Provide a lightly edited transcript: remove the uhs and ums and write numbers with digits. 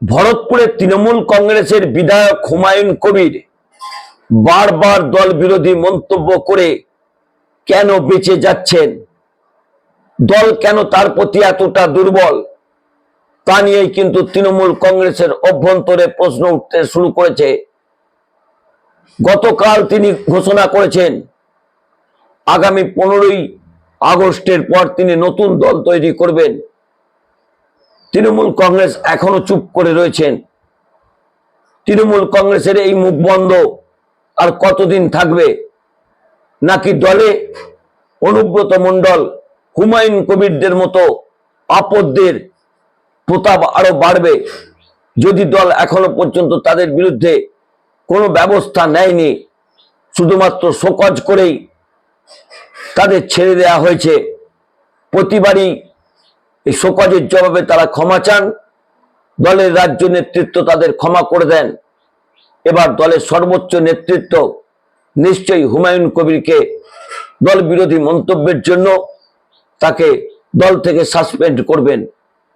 ভরতপুরে তৃণমূল কংগ্রেসের বিধায়ক হুমায়ুন কবির বারবার দল বিরোধী মন্তব্য করে কেন বেঁচে যাচ্ছেন, দল কেন তার প্রতি এতটা দুর্বল, তা নিয়েই কিন্তু তৃণমূল কংগ্রেসের অভ্যন্তরে প্রশ্ন উঠতে শুরু করেছে। গতকাল তিনি ঘোষণা করেছেন আগামী 15ই আগস্টের পর তিনি নতুন দল তৈরি করবেন। তৃণমূল কংগ্রেস এখনো চুপ করে রয়েছেন। তৃণমূল কংগ্রেসের এই মুখ বন্ধ আর কতদিন থাকবে? নাকি দলে অনুব্রত মণ্ডল, হুমায়ুন কবিরদের মতো আপদদের প্রতাপ আরো বাড়বে? যদি দল এখনো পর্যন্ত তাদের বিরুদ্ধে কোনো ব্যবস্থা নেয়নি, শুধুমাত্র শোকজ করেই তাদের ছেড়ে দেওয়া হয়েছে, প্রতিবারই এই শোকজের জবাবে তারা ক্ষমা চান, দলের রাজ্য নেতৃত্ব তাদের ক্ষমা করে দেন। এবার দলের সর্বোচ্চ নেতৃত্ব নিশ্চয়ই হুমায়ুন কবিরকে দল বিরোধী মন্তব্যের জন্য তাকে দল থেকে সাসপেন্ড করবেন।